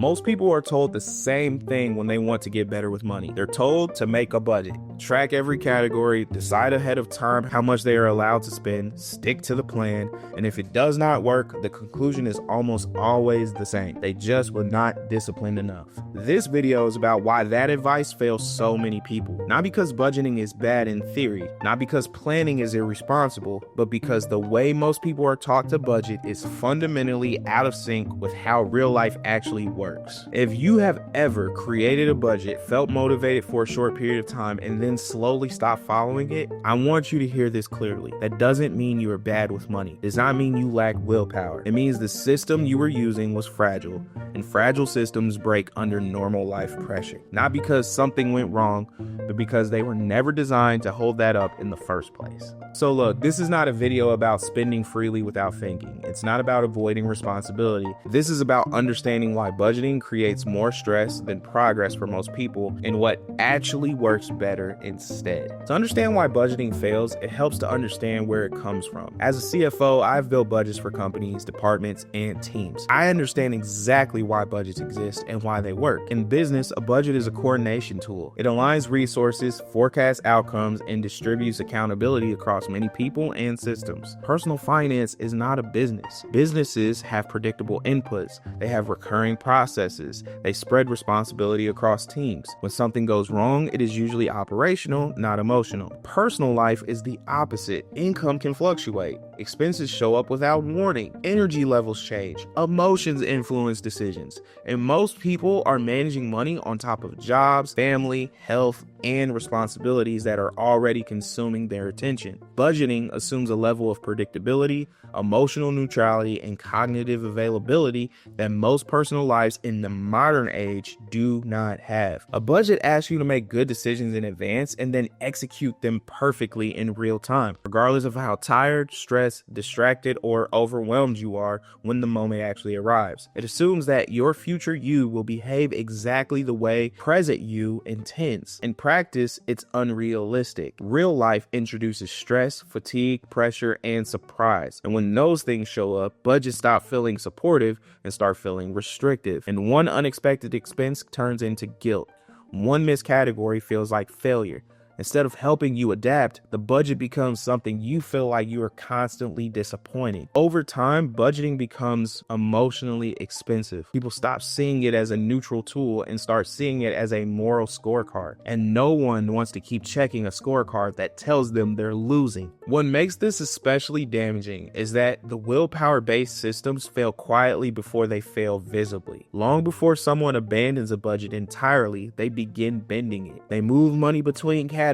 Most people are told the same thing when they want to get better with money. They're told to make a budget, track every category, decide ahead of time how much they are allowed to spend, stick to the plan, and if it does not work, the conclusion is almost always the same. They just were not disciplined enough. This video is about why that advice fails so many people. Not because budgeting is bad in theory, not because planning is irresponsible, but because the way most people are taught to budget is fundamentally out of sync with how real life actually works. If you have ever created a budget, felt motivated for a short period of time, and then slowly stopped following it, I want you to hear this clearly. That doesn't mean you are bad with money. It does not mean you lack willpower. It means the system you were using was fragile, and fragile systems break under normal life pressure. Not because something went wrong, but because they were never designed to hold that up in the first place. So look, this is not a video about spending freely without thinking. It's not about avoiding responsibility. This is about understanding why budgeting creates more stress than progress for most people and what actually works better instead. To understand why budgeting fails, it helps to understand where it comes from. As a CFO, I've built budgets for companies, departments, and teams. I understand exactly why budgets exist and why they work. In business, a budget is a coordination tool. It aligns resources, forecasts outcomes, and distributes accountability across many people and systems. Personal finance is not a business. Businesses have predictable inputs. They have recurring processes. They spread responsibility across teams. When something goes wrong, it is usually operational, not emotional. Personal life is the opposite. Income can fluctuate. Expenses show up without warning. Energy levels change. Emotions influence decisions. And most people are managing money on top of jobs, family, health, and responsibilities that are already consuming their attention. Budgeting assumes a level of predictability, emotional neutrality, and cognitive availability that most personal lives in the modern age do not have. A budget asks you to make good decisions in advance and then execute them perfectly in real time, regardless of how tired, stressed, distracted, or overwhelmed you are when the moment actually arrives. It assumes that your future you will behave exactly the way present you intends. In practice, it's unrealistic. Real life introduces stress, fatigue, pressure, and surprise. And when those things show up, budgets stop feeling supportive and start feeling restrictive. And one unexpected expense turns into guilt. One missed category feels like failure. Instead of helping you adapt, the budget becomes something you feel like you are constantly disappointing. Over time, budgeting becomes emotionally expensive. People stop seeing it as a neutral tool and start seeing it as a moral scorecard. And no one wants to keep checking a scorecard that tells them they're losing. What makes this especially damaging is that the willpower-based systems fail quietly before they fail visibly. Long before someone abandons a budget entirely, they begin bending it. They move money between categories.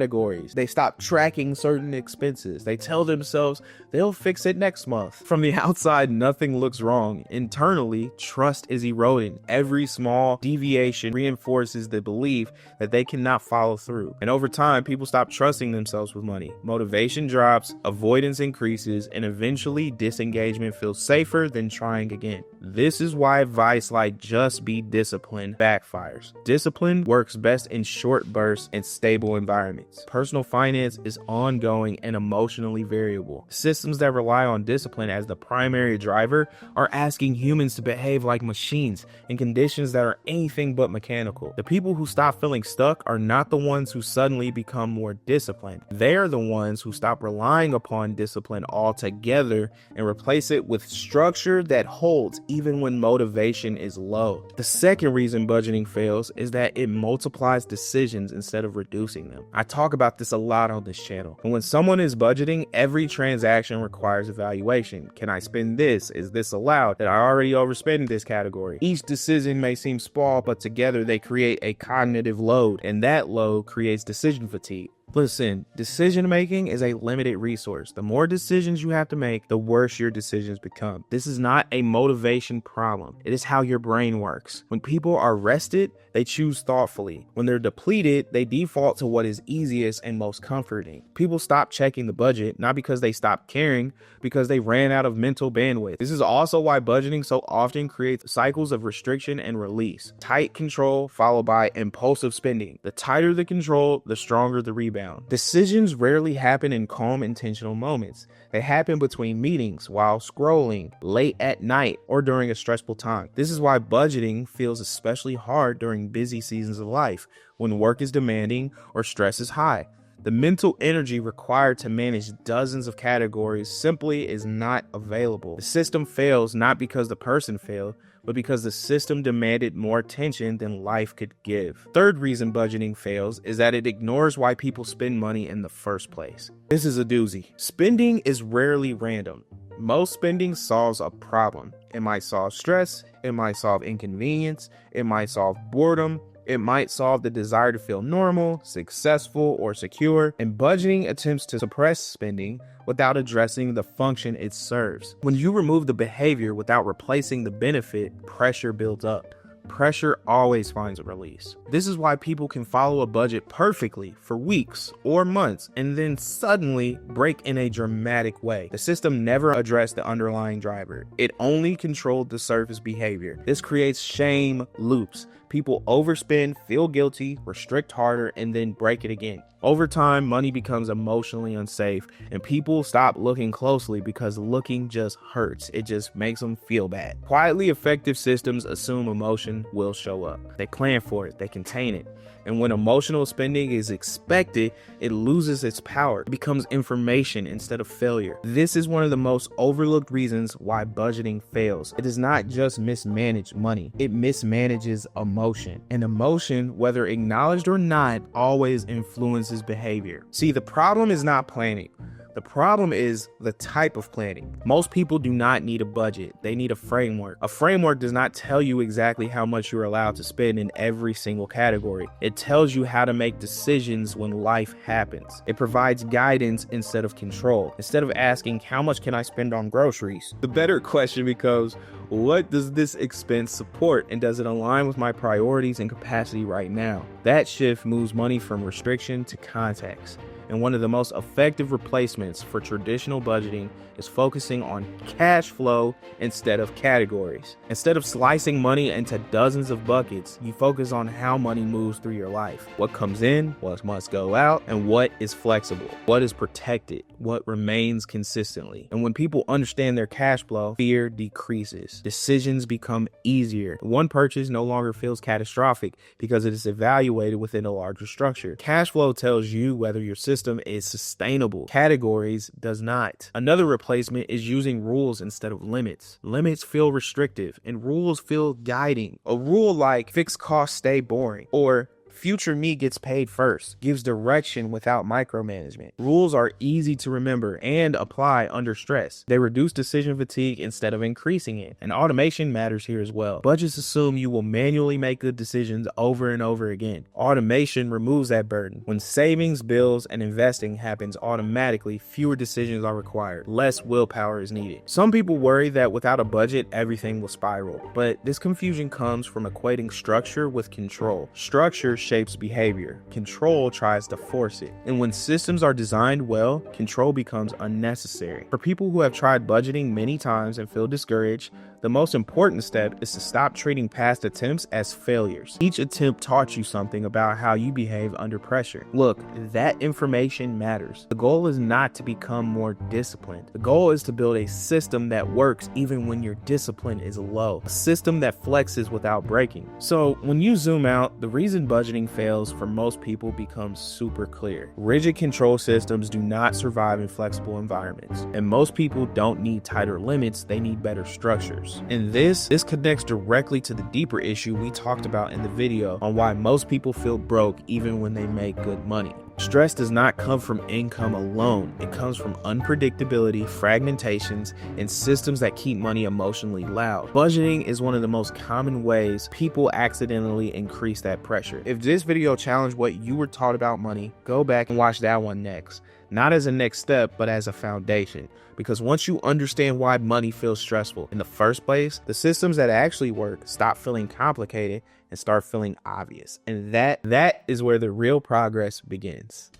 They stop tracking certain expenses. They tell themselves they'll fix it next month. From the outside, nothing looks wrong. Internally, trust is eroding. Every small deviation reinforces the belief that they cannot follow through. And over time, people stop trusting themselves with money. Motivation drops, avoidance increases, and eventually disengagement feels safer than trying again. This is why advice like just be disciplined backfires. Discipline works best in short bursts and stable environments. Personal finance is ongoing and emotionally variable. Systems that rely on discipline as the primary driver are asking humans to behave like machines in conditions that are anything but mechanical. The people who stop feeling stuck are not the ones who suddenly become more disciplined. They are the ones who stop relying upon discipline altogether and replace it with structure that holds even when motivation is low. The second reason budgeting fails is that it multiplies decisions instead of reducing them. I talk about this a lot on this channel. And when someone is budgeting, every transaction requires evaluation. Can I spend this? Is this allowed? Did I already overspend in this category? Each decision may seem small, but together they create a cognitive load, and that load creates decision fatigue. Listen, decision making is a limited resource. The more decisions you have to make, the worse your decisions become. This is not a motivation problem. It is how your brain works. When people are rested, they choose thoughtfully. When they're depleted, they default to what is easiest and most comforting. People stop checking the budget, not because they stopped caring, because they ran out of mental bandwidth. This is also why budgeting so often creates cycles of restriction and release. Tight control followed by impulsive spending. The tighter the control, the stronger the rebound. slowdown. Decisions rarely happen in calm, intentional moments. They happen between meetings, while scrolling, late at night, or during a stressful time. This is why budgeting feels especially hard during busy seasons of life, when work is demanding or stress is high. The mental energy required to manage dozens of categories simply is not available. The system fails not because the person failed, but because the system demanded more attention than life could give. Third reason budgeting fails is that it ignores why people spend money in the first place. This is a doozy. Spending is rarely random. Most spending solves a problem. It might solve stress, it might solve inconvenience, it might solve boredom, it might solve the desire to feel normal, successful, or secure, and budgeting attempts to suppress spending without addressing the function it serves. When you remove the behavior without replacing the benefit, pressure builds up. Pressure always finds a release. This is why people can follow a budget perfectly for weeks or months and then suddenly break in a dramatic way. The system never addressed the underlying driver. It only controlled the surface behavior. This creates shame loops. People overspend, feel guilty, restrict harder, and then break it again. Over time, money becomes emotionally unsafe, and people stop looking closely because looking just hurts. It just makes them feel bad. Quietly effective systems assume emotion will show up. They plan for it, they contain it. And when emotional spending is expected, it loses its power. It becomes information instead of failure. This is one of the most overlooked reasons why budgeting fails. It does not just mismanage money, it mismanages emotion. And emotion, whether acknowledged or not, always influences behavior. See, the problem is not planning. The problem is the type of planning. Most people do not need a budget. They need a framework. A framework does not tell you exactly how much you're allowed to spend in every single category. It tells you how to make decisions when life happens. It provides guidance instead of control. Instead of asking, how much can I spend on groceries? The better question becomes, what does this expense support, and does it align with my priorities and capacity right now? That shift moves money from restriction to context. And one of the most effective replacements for traditional budgeting is focusing on cash flow instead of categories. Instead of slicing money into dozens of buckets, you focus on how money moves through your life. What comes in, what must go out, and what is flexible, what is protected, what remains consistently. And when people understand their cash flow, fear decreases. Decisions become easier. One purchase no longer feels catastrophic because it is evaluated within a larger structure. Cash flow tells you whether your system is sustainable. Categories does not. Another replacement is using rules instead of limits. Limits feel restrictive and rules feel guiding. A rule like fixed costs stay boring or future me gets paid first gives direction without micromanagement. Rules are easy to remember and apply under stress. They reduce decision fatigue instead of increasing it. And automation matters here as well. Budgets assume you will manually make good decisions over and over again. Automation removes that burden. When savings, bills, and investing happens automatically, fewer decisions are required. Less willpower is needed. Some people worry that without a budget, everything will spiral. But this confusion comes from equating structure with control. Structure shapes behavior. Control tries to force it. And when systems are designed well, control becomes unnecessary. For people who have tried budgeting many times and feel discouraged, the most important step is to stop treating past attempts as failures. Each attempt taught you something about how you behave under pressure. Look, that information matters. The goal is not to become more disciplined. The goal is to build a system that works even when your discipline is low. A system that flexes without breaking. So when you zoom out, the reason budgeting fails for most people becomes super clear. Rigid control systems do not survive in flexible environments. And most people don't need tighter limits, they need better structures. And this connects directly to the deeper issue we talked about in the video on why most people feel broke even when they make good money. Stress does not come from income alone. It comes from unpredictability, fragmentations, and systems that keep money emotionally loud. Budgeting is one of the most common ways people accidentally increase that pressure. If this video challenged what you were taught about money, go back and watch that one next. Not as a next step, but as a foundation. Because once you understand why money feels stressful in the first place, the systems that actually work stop feeling complicated and start feeling obvious. And that is where the real progress begins.